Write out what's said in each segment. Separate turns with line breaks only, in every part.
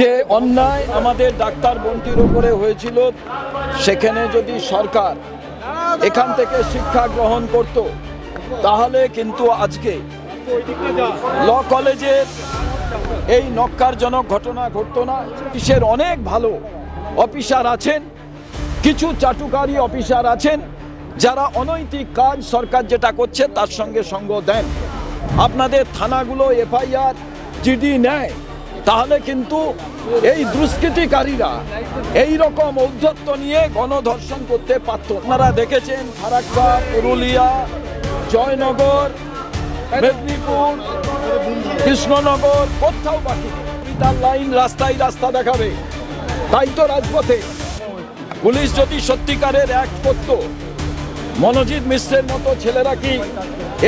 যে অন্যায় আমাদের ডাক্তার বন্টির উপরে হয়েছিল, সেখানে যদি সরকার এখান থেকে শিক্ষা গ্রহণ করত, তাহলে কিন্তু আজকে ল কলেজের এই নক্কারজনক ঘটনা ঘটত না। দেশের অনেক ভালো অফিসার আছেন, কিছু চাটুকারী অফিসার আছেন যারা অনৈতিক কাজ সরকার যেটা করছে তার সঙ্গে সঙ্গ দেন। আপনাদের থানাগুলো এফআইআর জিডি নেয়, তাহলে কিন্তু এই দুষ্কৃতিকারীরা এই রকম ঔদ্ধত্য নিয়ে গণধর্ষণ করতে পারত। আপনারা দেখেছেন ফারাক্কা, পুরুলিয়া, জয়নগর, মেদিনীপুর, কৃষ্ণনগর, কোথাও বাকি তার লাইন রাস্তায় রাস্তা দেখাবে। তাই তো রাজপথে পুলিশ যদি সত্যিকারের অ্যাক্ট করত, মনোজিৎ মিশ্রের মতো ছেলেরা কি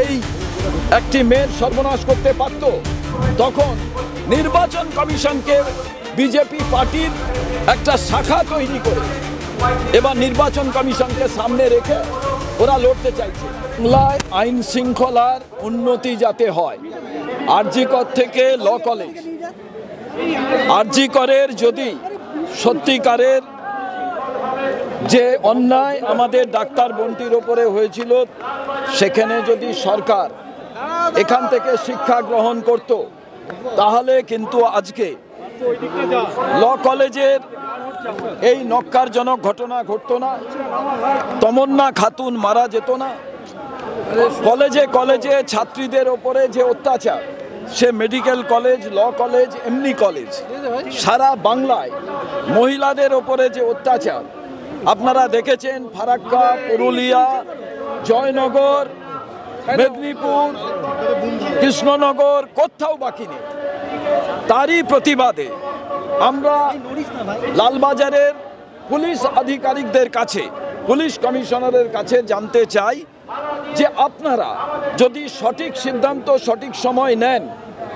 এই একটি মেয়ের সর্বনাশ করতে পারত? তখন নির্বাচন কমিশনকে বিজেপি পার্টির একটা শাখা তৈরি করে এবার নির্বাচন কমিশনকে সামনে রেখে ওরা লড়তে চাইছে। বাংলায় আইন শৃঙ্খলার উন্নতি যাতে হয়, আরজি কর থেকে ল কলেজ, আরজি করের যদি সত্যিকারের যে অন্যায় আমাদের ডাক্তার বন্টির ওপরে হয়েছিল, সেখানে যদি সরকার এখান থেকে শিক্ষা গ্রহণ করত, তাহলে কিন্তু আজকে ল কলেজের এই নক্কারজনক ঘটনা ঘটত না, তমন্না খাতুন মারা যেত না, কলেজে কলেজে ছাত্রীদের ওপরে যে অত্যাচার, সে মেডিকেল কলেজ, ল কলেজ, এমনি কলেজ, সারা বাংলায় মহিলাদের ওপরে যে অত্যাচার আপনারা দেখেছেন ফারাক্কা, পুরুলিয়া, জয়নগর, মেদিনীপুর, কৃষ্ণনগর, কোথাও বাকি নেই। তারই প্রতিবাদে আমরা লালবাজারের পুলিশ আধিকারিকদের কাছে, পুলিশ কমিশনারের কাছে জানতে চাই যে আপনারা যদি সঠিক সিদ্ধান্ত সঠিক সময় নেন,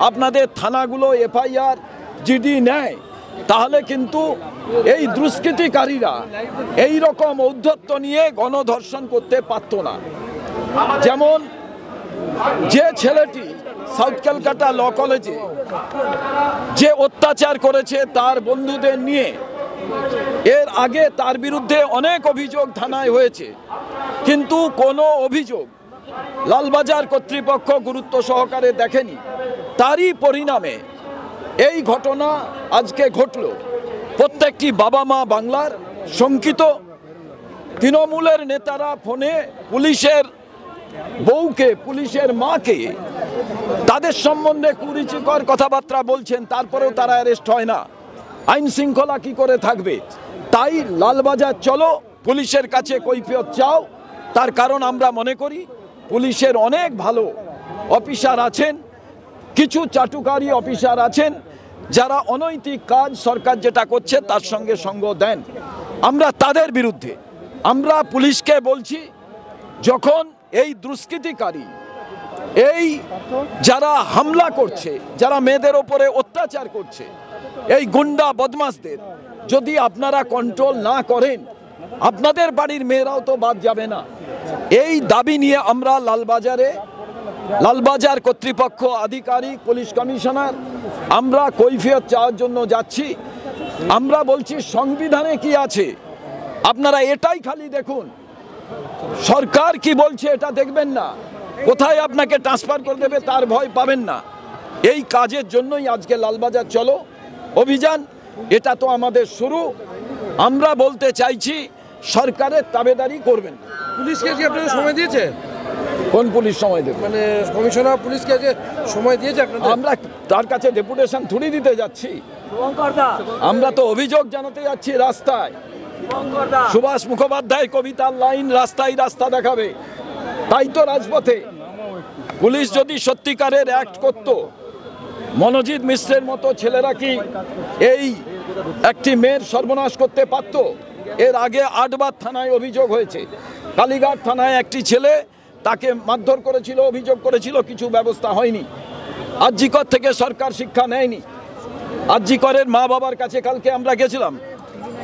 আপনাদের থানাগুলো এফআইআর জিডি নেয়, তাহলে কিন্তু এই দুষ্কৃতিকারীরা এই রকম ঔদ্ধত্য নিয়ে গণধর্ষণ করতে পারত না। যেমন যে ছেলেটি সাউথ ক্যালকাটা ল কলেজে যে অত্যাচার করেছে তার বন্ধুদের নিয়ে, এর আগে তার বিরুদ্ধে অনেক অভিযোগ থানায় হয়েছে, কিন্তু কোনো অভিযোগ লালবাজার কর্তৃপক্ষ গুরুত্ব সহকারে দেখেনি। তারই পরিণামে এই ঘটনা আজকে ঘটল। প্রত্যেকটি বাবা মা বাংলার শঙ্কিত। তৃণমূলের নেতারা ফোনে পুলিশের বউকে, পুলিশের মাকে তাদের সম্বন্ধে কুরুচিকর কথাবার্তা বলছেন, তারপরেও তারা অ্যারেস্ট হয় না। আইন শৃঙ্খলা কি করে থাকবে? তাই লালবাজার চলো, পুলিশের কাছে কৈফিয়ত চাও। তার কারণ আমরা মনে করি পুলিশের অনেক ভালো অফিসার আছেন, কিছু চাটুকারী অফিসার আছেন যারা অনৈতিক কাজ সরকার যেটা করছে তার সঙ্গে সঙ্গ দেন। আমরা তাদের বিরুদ্ধে, আমরা পুলিশকে বলছি, যখন এই দুষ্কৃতিকারী, এই যারা হামলা করছে, যারা মেয়েদের ওপরে অত্যাচার করছে, এই গুন্ডা বদমাশদের যদি আপনারা কন্ট্রোল না করেন, আপনাদের বাড়ির মেয়েরাও তো বাদ যাবে না। এই দাবি নিয়ে আমরা লালবাজার কর্তৃপক্ষ, আধিকারিক, পুলিশ কমিশনার, আমরা কৈফিয়ত চাওয়ার জন্য যাচ্ছি। আমরা বলছি সংবিধানে কি আছে আপনারা এটাই খালি দেখুন, সরকার কি বলছে এটা দেখবেন না, কোথায় আপনাকে ট্রান্সফার করে দেবে তার ভয় পাবেন না। এই কাজের জন্যই আজকে লালবাজার চলো অভিযান। এটা তো আমাদের শুরু। আমরা বলতে চাইছি সরকারের তাবেদারি করবেন।
পুলিশকে কি আপনাদের সময় দিয়েছে?
কোন পুলিশ সময় দেবে?
মানে কমিশনার পুলিশকে যে সময় দিয়েছে আপনাদের?
আমরা তার কাছে ডেপুটেশন থুড়ি দিতে যাচ্ছি, আমরা তো অভিযোগ জানাতে যাচ্ছি রাস্তায়। সুভাষ মুখোপাধ্যায় কবিতার লাইন রাস্তায় রাস্তা দেখাবে। তাই তো রাজপথে পুলিশ যদি সত্যিকারের অ্যাক্ট করত, মনোজিৎ মিশ্রের মতো ছেলেরা কি এই একটি মেয়ের সর্বনাশ করতে পারত? এর আগে 8 বার থানায় অভিযোগ হয়েছে। কালীঘাট থানায় একটি ছেলে, তাকে মারধর করেছিল, অভিযোগ করেছিল, কিছু ব্যবস্থা হয়নি। আরজি কর থেকে সরকার শিক্ষা নেয়নি। আরজি করের মা বাবার কাছে কালকে আমরা গেছিলাম,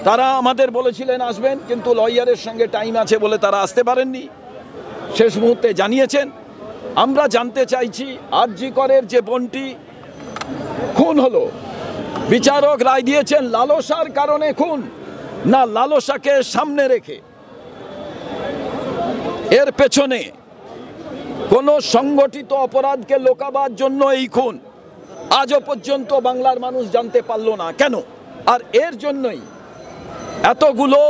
তারা আমাদের বলেছিলেন আসবেন, কিন্তু লয়ারের সঙ্গে টাইম আছে বলে তারা আসতে পারেননি, শেষ মুহূর্তে জানিয়েছেন। আমরা জানতে চাইছি আরজি করের যে বোনটি খুন হলো, বিচারক রায় দিয়েছেন লালসার কারণে খুন না লালসাকে সামনে রেখে? এর পেছনে কোনো সংগঠিত অপরাধকে লোকাবার জন্য এই খুন আজও পর্যন্ত বাংলার মানুষ জানতে পারল না কেন। আর এর জন্যই এতগুলো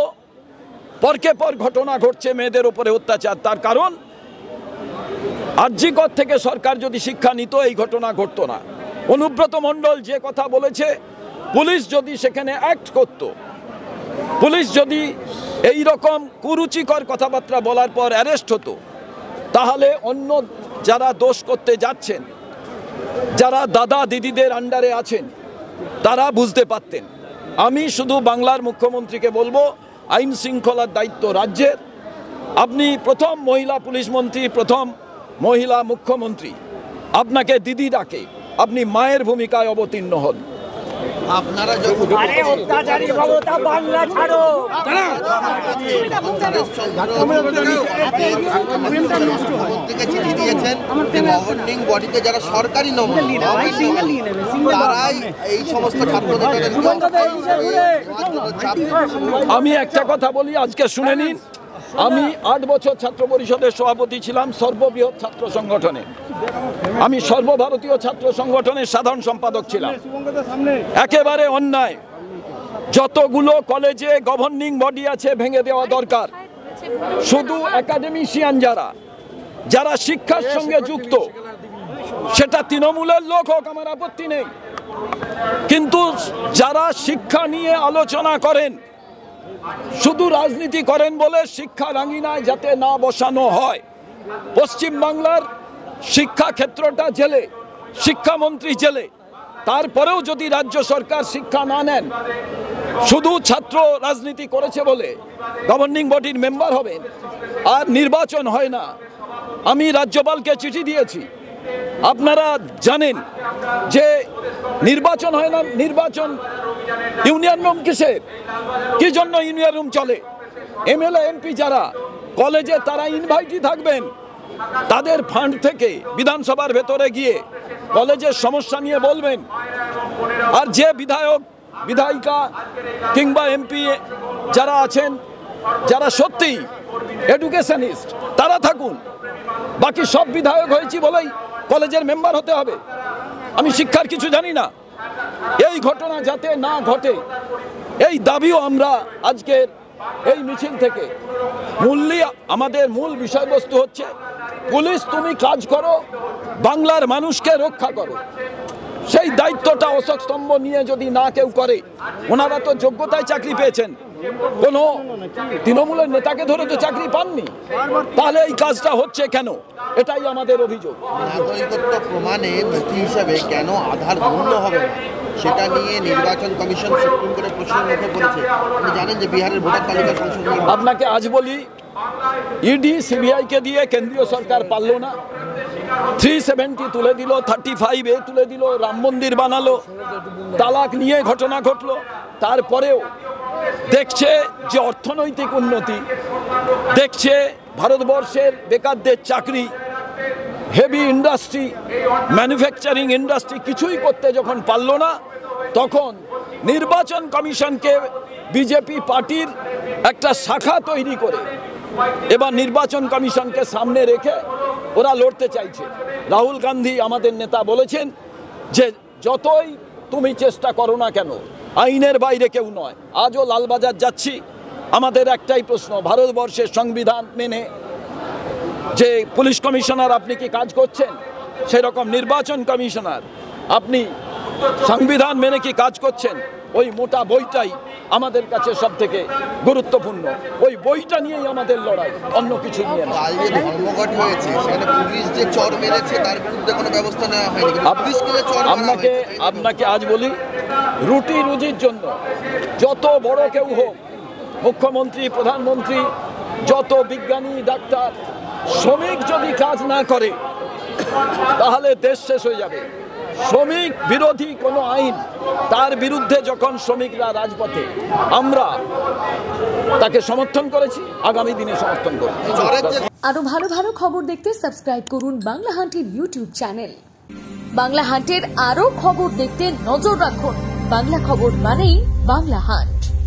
পরকে পর ঘটনা ঘটছে মেয়েদের উপরে অত্যাচার। তার কারণ আরজিকর থেকে সরকার যদি শিক্ষা নিত এই ঘটনা ঘটতো না। অনুব্রত মণ্ডল যে কথা বলেছে, পুলিশ যদি সেখানে অ্যাক্ট করত, পুলিশ যদি এই রকম কুরুচিকর কথাবার্তা বলার পর অ্যারেস্ট হতো, তাহলে অন্য যারা দোষ করতে যাচ্ছেন, যারা দাদা দিদিদের আন্ডারে আছেন, তারা বুঝতে পারতেন। আমি শুধু বাংলার মুখ্যমন্ত্রীকে বলবো, আইন শৃঙ্খলার দায়িত্ব রাজ্যের। আপনি প্রথম মহিলা পুলিশ মন্ত্রী, প্রথম মহিলা মুখ্যমন্ত্রী, আপনাকে দিদি ডাকে, আপনি মায়ের ভূমিকায় অবতীর্ণ হন।
আপনারা যখন চিঠি দিয়েছেন গভর্নিং বডিতে যারা সরকারি তারাই এই সমস্ত ছাত্রদের,
আমি একটা কথা বলি, আজকে শুনে নিন। আমি 8 বছর ছাত্র পরিষদের সভাপতি ছিলাম সর্ববৃহৎ ছাত্র সংগঠনে। আমি সর্বভারতীয় ছাত্র সংগঠনের সাধারণ সম্পাদক ছিলাম। একেবারে অন্যায়, যতগুলো কলেজে গভর্নিং বডি আছে ভেঙে দেওয়া দরকার। শুধু একাডেমিশিয়ান যারা শিক্ষার সঙ্গে যুক্ত, সেটা তৃণমূলের লোক হোক, আমার আপত্তি নেই, কিন্তু যারা শিক্ষা নিয়ে আলোচনা করেন, শুধু রাজনীতি করেন বলে শিক্ষা রাঙিনায় যাতে না বসানো হয়। পশ্চিম বাংলার শিক্ষা ক্ষেত্রটা জেলে, শিক্ষামন্ত্রী জেলে, তারপরেও যদি রাজ্য সরকার শিক্ষা না নেন, শুধু ছাত্র রাজনীতি করেছে বলে গভর্নিং বডির মেম্বার হবেন আর নির্বাচন হয় না। আমি রাজ্যপালকে চিঠি দিয়েছি, আপনারা জানেন যে নির্বাচন হয় না। নির্বাচন ইউনিয়ন রুম কিসের, কি জন্য ইউনিয়ন রুম চলে? এমএলএ এমপি যারা কলেজে, তারা ইনভাইটই থাকবেন, তাদের ফান্ড থেকে বিধানসভার ভেতরে গিয়ে কলেজের সমস্যা নিয়ে বলবেন। আর যে বিধায়ক, বিধায়িকা কিংবা এমপি যারা আছেন, যারা সত্যি এডুকেশনিস্ট, তারা থাকুন। বাকি সব বিধায়ক হয়েছি বলেই কলেজের মেম্বার হতে হবে? আমি শিক্ষার কিছু জানি না। এই ঘটনা যাতে না ঘটে, এই দাবিও আমরা আজকের এই মিছিল থেকে আমাদের মূল বিষয়বস্তু হচ্ছে, পুলিশ তুমি কাজ করো, বাংলার মানুষকে রক্ষা করো। সেই দায়িত্বটা অশোক স্তম্ভ নিয়ে যদি না কেউ করে, ওনারা তো যোগ্যতায় চাকরি পেয়েছেন, কোনো তৃণমূলের নেতাকে ধরে তো চাকরি পাননি, তাহলে এই কাজটা হচ্ছে কেন? এটাই আমাদের অভিযোগ।
নাগরিকত্ব প্রমাণে নথি হিসাবে কেন আধার গণ্য হবে না, সেটা নিয়ে নির্বাচন কমিশন সুপ্রিম কোর্টে প্রশ্নের মুখে পড়েছে। আপনি জানেন যে বিহারের ভোটার তালিকা সংশোধন,
আপনাকে আজ বলি, ইডি সিবিআইকে দিয়ে কেন্দ্রীয় সরকার পারল না। 370 তুলে দিল, 35A তুলে দিল, রাম মন্দির বানালো, তালাক নিয়ে ঘটনা ঘটলো। তারপরেও দেখছে যে অর্থনৈতিক উন্নতি, দেখছে ভারতবর্ষের বেকারদের চাকরি, হেভি ইন্ডাস্ট্রি, ম্যানুফ্যাকচারিং ইন্ডাস্ট্রি কিছুই করতে যখন পারল না, তখন নির্বাচন কমিশনকে বিজেপি পার্টির একটা শাখা তৈরি করে এবার নির্বাচন কমিশনকে সামনে রেখে ওরা লড়তে চাইছে। রাহুল গান্ধী আমাদের নেতা বলেছেন যে যতই তুমি চেষ্টা করো না কেন, আইনের বাইরে কেউ নয়। আজও লালবাজার যাচ্ছি, আমাদের একটাই প্রশ্ন, ভারতবর্ষের সংবিধান মেনে যে পুলিশ কমিশনার আপনি কি কাজ করছেন, সেরকম নির্বাচন কমিশনার আপনি সংবিধান মেনে কি কাজ করছেন? ওই মোটা বইটাই আমাদের কাছে সব থেকে গুরুত্বপূর্ণ। ওই বইটা নিয়েই আমাদের লড়াই, অন্য কিছু নিয়ে না।
ধর্মঘট হয়েছে, সেখানে পুলিশ যে চর মেরেছে তার বিরুদ্ধে কোনো ব্যবস্থা নেওয়া হয়নি।
আপনাকে আজ বলি, রুটি রুজির জন্য যত বড় কেউ হোক, মুখ্যমন্ত্রী, প্রধানমন্ত্রী, যত বিজ্ঞানী, ডাক্তার, শ্রমিক যদি কাজ না করে তাহলে দেশ শেষ হয়ে যাবে। শ্রমিক বিরোধী কোনো আইন, তার বিরুদ্ধে যখন শ্রমিকরা রাজপথে, আমরা তাকে সমর্থন করেছি, আগামী দিনে সমর্থন করব।
আরো ভালো ভালো খবর দেখতে সাবস্ক্রাইব করুন বাংলা হান্টের ইউটিউব চ্যানেল। বাংলা হান্টের আরো খবর দেখতে নজর রাখুন বাংলা খবর মানেই বাংলা হান্ট।